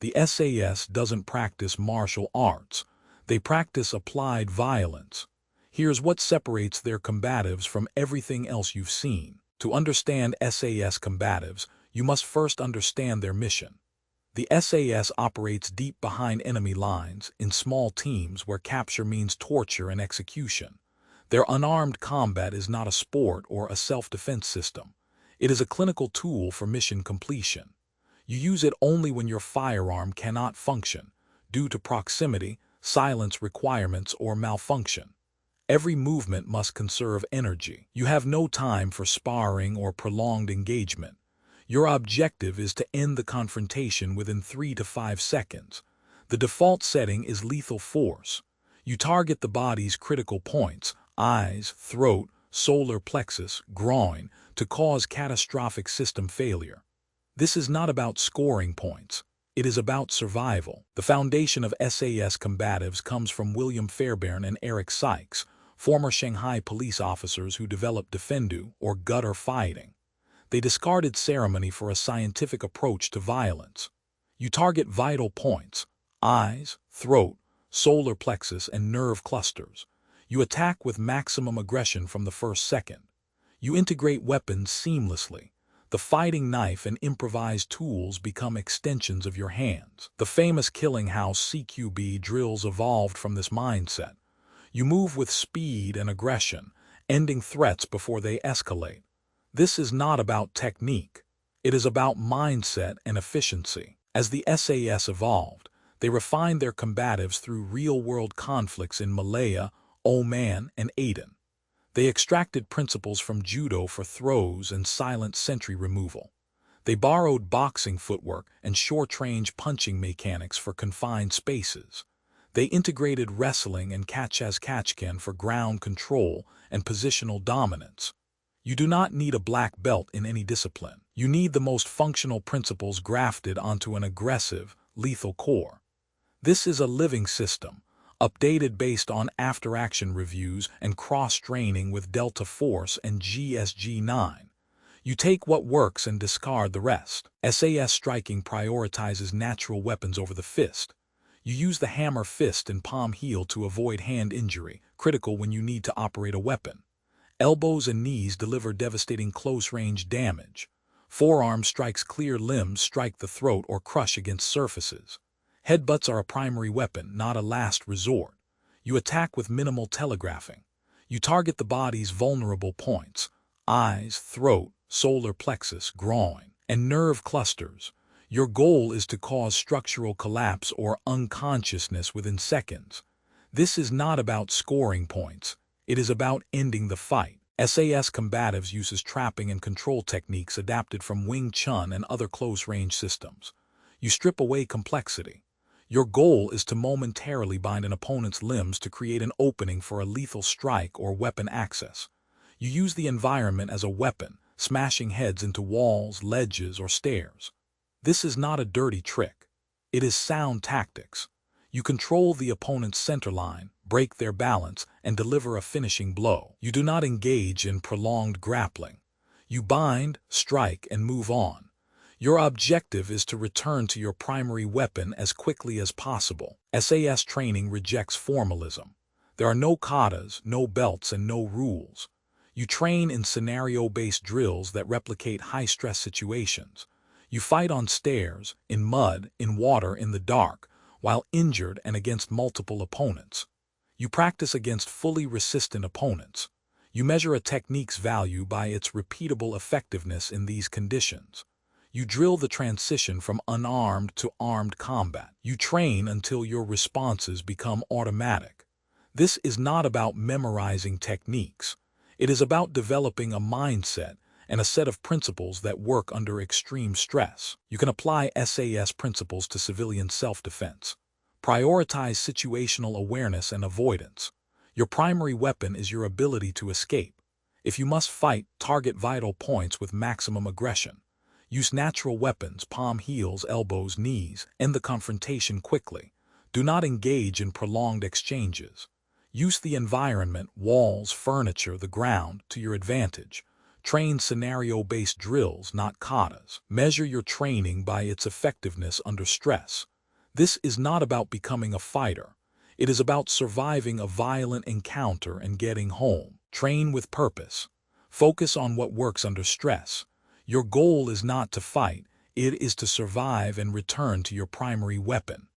The SAS doesn't practice martial arts. They practice applied violence. Here's what separates their combatives from everything else you've seen. To understand SAS combatives, you must first understand their mission. The SAS operates deep behind enemy lines, in small teams where capture means torture and execution. Their unarmed combat is not a sport or a self-defense system. It is a clinical tool for mission completion. You use it only when your firearm cannot function, due to proximity, silence requirements, or malfunction. Every movement must conserve energy. You have no time for sparring or prolonged engagement. Your objective is to end the confrontation within 3 to 5 seconds. The default setting is lethal force. You target the body's critical points, eyes, throat, solar plexus, groin, to cause catastrophic system failure. This is not about scoring points. It is about survival. The foundation of SAS combatives comes from William Fairbairn and Eric Sykes, former Shanghai police officers who developed defendu, or gutter fighting. They discarded ceremony for a scientific approach to violence. You target vital points, eyes, throat, solar plexus, and nerve clusters. You attack with maximum aggression from the first second. You integrate weapons seamlessly. The fighting knife and improvised tools become extensions of your hands. The famous Killing House CQB drills evolved from this mindset. You move with speed and aggression, ending threats before they escalate. This is not about technique. It is about mindset and efficiency. As the SAS evolved, they refined their combatives through real-world conflicts in Malaya, Oman, and Aden. They extracted principles from judo for throws and silent sentry removal. They borrowed boxing footwork and short-range punching mechanics for confined spaces. They integrated wrestling and catch-as-catch-can for ground control and positional dominance. You do not need a black belt in any discipline. You need the most functional principles grafted onto an aggressive, lethal core. This is a living system, updated based on after-action reviews and cross-training with Delta Force and GSG-9. You take what works and discard the rest. SAS striking prioritizes natural weapons over the fist. You use the hammer fist and palm heel to avoid hand injury, critical when you need to operate a weapon. Elbows and knees deliver devastating close-range damage. Forearm strikes clear limbs, strike the throat, or crush against surfaces. Headbutts are a primary weapon, not a last resort. You attack with minimal telegraphing. You target the body's vulnerable points, eyes, throat, solar plexus, groin, and nerve clusters. Your goal is to cause structural collapse or unconsciousness within seconds. This is not about scoring points. It is about ending the fight. SAS combatives uses trapping and control techniques adapted from Wing Chun and other close-range systems. You strip away complexity. Your goal is to momentarily bind an opponent's limbs to create an opening for a lethal strike or weapon access. You use the environment as a weapon, smashing heads into walls, ledges, or stairs. This is not a dirty trick. It is sound tactics. You control the opponent's centerline, break their balance, and deliver a finishing blow. You do not engage in prolonged grappling. You bind, strike, and move on. Your objective is to return to your primary weapon as quickly as possible. SAS training rejects formalism. There are no katas, no belts, and no rules. You train in scenario-based drills that replicate high-stress situations. You fight on stairs, in mud, in water, in the dark, while injured and against multiple opponents. You practice against fully resistant opponents. You measure a technique's value by its repeatable effectiveness in these conditions. You drill the transition from unarmed to armed combat. You train until your responses become automatic. This is not about memorizing techniques. It is about developing a mindset and a set of principles that work under extreme stress. You can apply SAS principles to civilian self-defense. Prioritize situational awareness and avoidance. Your primary weapon is your ability to escape. If you must fight, target vital points with maximum aggression. Use natural weapons, palm, heels, elbows, knees. End the confrontation quickly. Do not engage in prolonged exchanges. Use the environment, walls, furniture, the ground, to your advantage. Train scenario-based drills, not katas. Measure your training by its effectiveness under stress. This is not about becoming a fighter. It is about surviving a violent encounter and getting home. Train with purpose. Focus on what works under stress. Your goal is not to fight, it is to survive and return to your primary weapon.